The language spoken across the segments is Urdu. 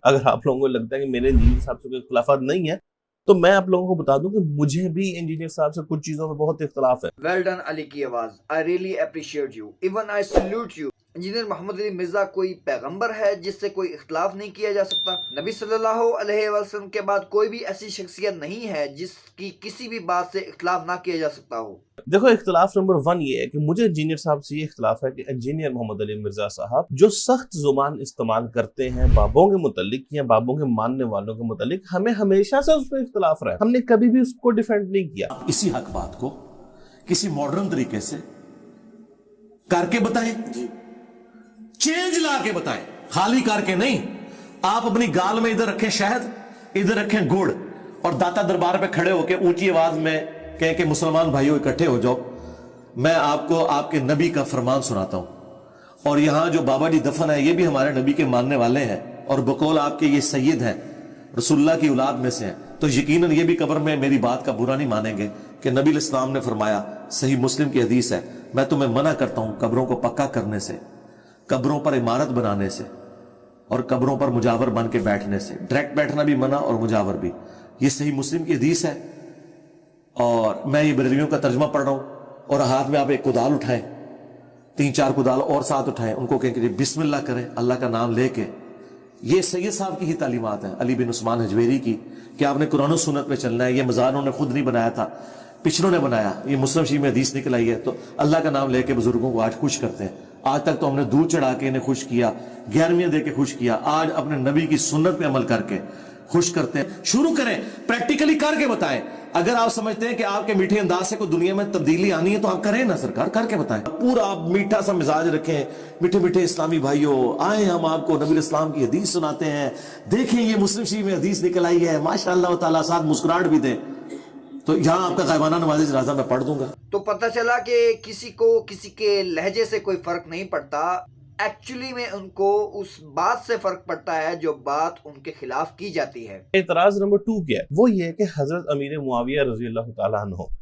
اگر آپ لوگوں کو لگتا ہے کہ میرے انجینئر صاحب سے کوئی اختلافات نہیں ہے تو میں آپ لوگوں کو بتا دوں کہ مجھے بھی انجینئر صاحب سے کچھ چیزوں میں بہت اختلاف ہے. ویل ڈن علی کی آواز. I really appreciate you. Even I salute you. Engineer Muhammad Ali Mirza کوئی پیغمبر ہے جس سے کوئی اختلاف نہیں کیا جا سکتا. نبی صلی اللہ علیہ وسلم کے بعد کوئی بھی ایسی شخصیت نہیں ہے جس کی کسی بھی بات سے اختلاف نہ کیا جا سکتا ہو. دیکھو اختلاف نمبر 1 یہ ہے کہ مجھے انجینئر صاحب سے یہ اختلاف ہے کہ انجینئر محمد علی مرزا صاحب جو سخت زبان استعمال کرتے ہیں بابوں کے متعلق یا بابوں کے ماننے والوں کے متعلق، ہمیں ہمیشہ سے اس پہ اختلاف رہا ہے. ہم نے کبھی بھی اس کو ڈیفینڈ نہیں کیا. اسی حق بات کو کسی ماڈرن طریقے سے کر کے بتائیں، چینج لا کے بتائیں، خالی کر کے نہیں. آپ اپنی گال میں ادھر رکھیں شہد، ادھر رکھیں گڑ، اور داتا دربار پہ کھڑے ہو کے اونچی آواز میں کہیں کہ مسلمان بھائیوں اکٹھے ہو جاؤ. میں آپ کو آپ کے نبی کا فرمان سناتا ہوں، اور یہاں جو بابا جی دفن ہے یہ بھی ہمارے نبی کے ماننے والے ہیں، اور بقول آپ کے یہ سید ہیں، رسول اللہ کی اولاد میں سے ہیں، تو یقیناً یہ بھی قبر میں میری بات کا برا نہیں مانیں گے کہ نبی علیہ السلام نے فرمایا، صحیح مسلم کی حدیث ہے، میں تمہیں منع کرتا ہوں قبروں کو پکا کرنے سے، قبروں پر عمارت بنانے سے، اور قبروں پر مجاور بن کے بیٹھنے سے. ڈائریکٹ بیٹھنا بھی منع اور مجاور بھی. یہ صحیح مسلم کی حدیث ہے، اور میں یہ بریلویوں کا ترجمہ پڑھ رہا ہوں. اور ہاتھ میں آپ ایک کدال اٹھائیں، 3-4 کدال اور ساتھ اٹھائیں، ان کو کہیں کہ بسم اللہ کریں اللہ کا نام لے کے. یہ سید صاحب کی ہی تعلیمات ہیں، علی بن عثمان حجویری کی، کہ آپ نے قرآن و سنت میں چلنا ہے. یہ مزار انہوں نے خود نہیں بنایا تھا، پچھلوں نے بنایا. یہ مسلم شریف میں حدیث نکل آئی ہے. تو اللہ کا نام لے کے بزرگوں کو آج خوش کرتے ہیں. آج تک تو ہم نے دودھ چڑھا کے انہیں خوش کیا، 11ویں دے کے خوش کیا. آج اپنے نبی کی سنت پہ عمل کر کے خوش کرتے ہیں. شروع کریں، پریکٹیکلی کر کے بتائیں. اگر آپ سمجھتے ہیں کہ آپ کے میٹھے انداز سے کوئی دنیا میں تبدیلی آنی ہے تو آپ کریں نا سرکار، کر کے بتائیں. پورا آپ میٹھا سا مزاج رکھیں. میٹھے میٹھے اسلامی بھائیوں، آئیں ہم آپ کو نبی علیہ السلام کی حدیث سناتے ہیں. دیکھیں یہ مسلم شریف میں حدیث نکل آئی ہے، ماشاء اللہ تعالیٰ، ساتھ مسکراہٹ بھی دیں. تو یہاں آپ کا غائبانہ نماز جنازہ میں پڑھ دوں گا. تو پتہ چلا کہ کسی کو کسی کے لہجے سے کوئی فرق نہیں پڑتا. ایکچولی میں ان کو اس بات سے فرق پڑتا ہے جو بات ان کے خلاف کی جاتی ہے. اعتراض نمبر 2 کیا ہے؟ وہ یہ ہے کہ حضرت امیر معاویہ رضی اللہ تعالیٰ عنہ،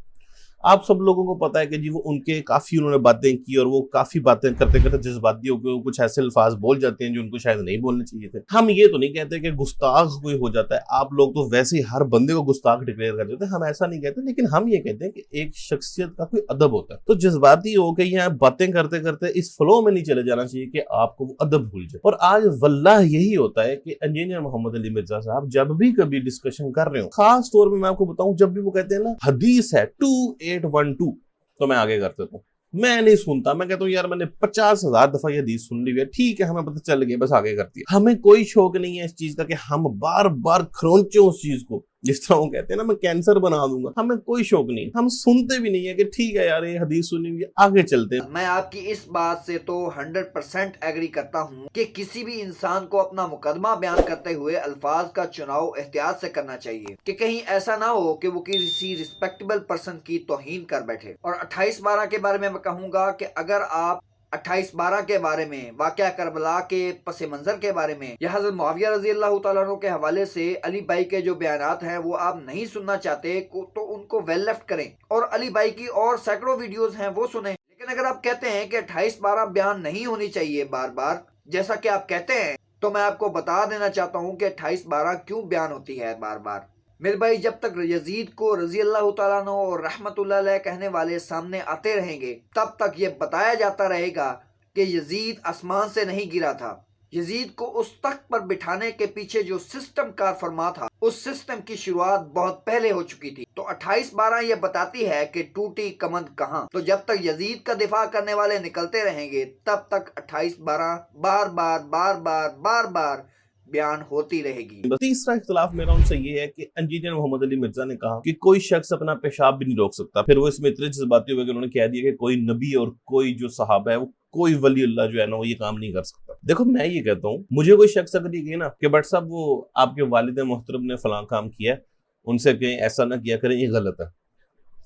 آپ سب لوگوں کو پتا ہے کہ جی وہ ان کے کافی انہوں نے باتیں کی، اور وہ کافی باتیں کرتے کرتے جذباتی ہو کے کچھ ایسے الفاظ بول جاتے ہیں جو ان کو شاید نہیں بولنے چاہیے تھے. ہم یہ تو نہیں کہتے کہ گستاخ کوئی ہو جاتا ہے، آپ لوگ تو ویسے ہی ہر بندے کو گستاخ ڈکلیئر کر دیتے ہیں، ہم ایسا نہیں کہتے. لیکن ہم یہ کہتے ہیں کہ ایک شخصیت کا کوئی ادب ہوتا ہے. تو جذباتی ہو کے یہاں باتیں کرتے کرتے اس فلو میں نہیں چلے جانا چاہیے کہ آپ کو وہ ادب بھول جائے. اور آج واللہ یہی ہوتا ہے کہ انجینئر محمد علی مرزا صاحب جب بھی کبھی ڈسکشن کر رہے ہوں، خاص طور پہ میں آپ کو بتاؤں، جب بھی وہ کہتے ہیں نا حدیث ہے 2812، تو میں آگے کرتے ہوں، میں نہیں سنتا. میں کہتا ہوں یار میں نے 50,000 دفعہ یہ حدیث سن لی ہے، ٹھیک ہے ہمیں پتہ چل گیا، بس آگے کرتی ہے. ہمیں کوئی شوق نہیں ہے اس چیز کا کہ ہم بار بار کھرونچیں اس چیز کو، جس طرح وہ کہتے ہیں نا میں کینسر بنا دوں گا. ہمیں کوئی شوق نہیں، ہم سنتے بھی نہیں ہے کہ ٹھیک ہے یار یہ حدیث سنی ہوئی، آگے چلتے ہیں. میں آپ کی اس بات سے تو 100% ایگری کرتا ہوں کہ کسی بھی انسان کو اپنا مقدمہ بیان کرتے ہوئے الفاظ کا چناؤ احتیاط سے کرنا چاہیے کہ کہیں ایسا نہ ہو کہ وہ کسی رسپیکٹیبل پرسن کی توہین کر بیٹھے. اور 28/12 کے بارے میں کہوں گا کہ اگر آپ 28/12 کے بارے میں، واقعہ کربلا کے پس منظر کے بارے میں، یا حضرت معاویہ رضی اللہ تعالیٰ عنہ کے حوالے سے علی بھائی کے جو بیانات ہیں وہ آپ نہیں سننا چاہتے تو ان کو ویل لیفٹ کریں، اور علی بھائی کی اور سینکڑوں ویڈیوز ہیں وہ سنیں. لیکن اگر آپ کہتے ہیں کہ 28/12 بیان نہیں ہونی چاہیے بار بار جیسا کہ آپ کہتے ہیں، تو میں آپ کو بتا دینا چاہتا ہوں کہ 28/12 کیوں بیان ہوتی ہے بار بار. میرے بھائی، جب تک یزید کو رضی اللہ تعالیٰ عنہ اور رحمت اللہ علیہ کہنے والے سامنے آتے رہیں گے، تب تک یہ بتایا جاتا رہے گا کہ یزید آسمان سے نہیں گرا تھا. یزید کو اس تخت پر بٹھانے کے پیچھے جو سسٹم کار فرما تھا، اس سسٹم کی شروعات بہت پہلے ہو چکی تھی. تو 28/12 یہ بتاتی ہے کہ ٹوٹی کمند کہاں. تو جب تک یزید کا دفاع کرنے والے نکلتے رہیں گے، تب تک 28/12 بار بار بار بار بار بار بیان ہوتی رہے گی. تیسرا اختلاف میرا ان سے یہ ہے کہ انجینئر محمد علی مرزا نے کہا کہ کوئی شخص اپنا پیشاب بھی نہیں روک سکتا. پھر وہ اس میں اتنے جذباتی ہوئے کہ انہوں نے کہہ دیا کہ کوئی نبی اور کوئی جو صحابہ ہے، وہ کوئی ولی اللہ جو ہے نا وہ یہ کام نہیں کر سکتا. دیکھو میں یہ کہتا ہوں، مجھے کوئی شخص اگر یہ کہے نا کہ بٹ صاحب وہ آپ کے والد محترم نے فلاں کام کیا ہے، ان سے کہیں ایسا نہ کیا کریں، یہ غلط ہے،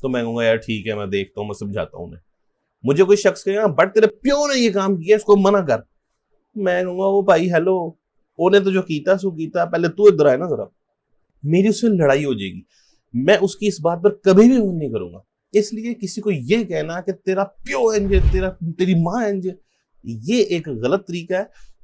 تو میں کہوں گا یار ٹھیک ہے میں دیکھتا ہوں، میں سمجھاتا ہوں انہیں. مجھے کوئی شخص کہے نا بٹ تیرے پیو نے یہ کام کیا، اس کو منع کر، میں کہوں گا وہ بھائی ہیلو، انہیں تو جو کیتا سو کیتا، پہلے تو ادھر آئے نا ذرا. میری اس سے لڑائی ہو جائے گی، میں اس کی اس بات پر کبھی بھی نہیں کروں گا. اس لیے کسی کو یہ کہنا کہ تیرا پیو انج ہے، تیری ماں انج ہے، یہ ایک غلط طریقہ ہے.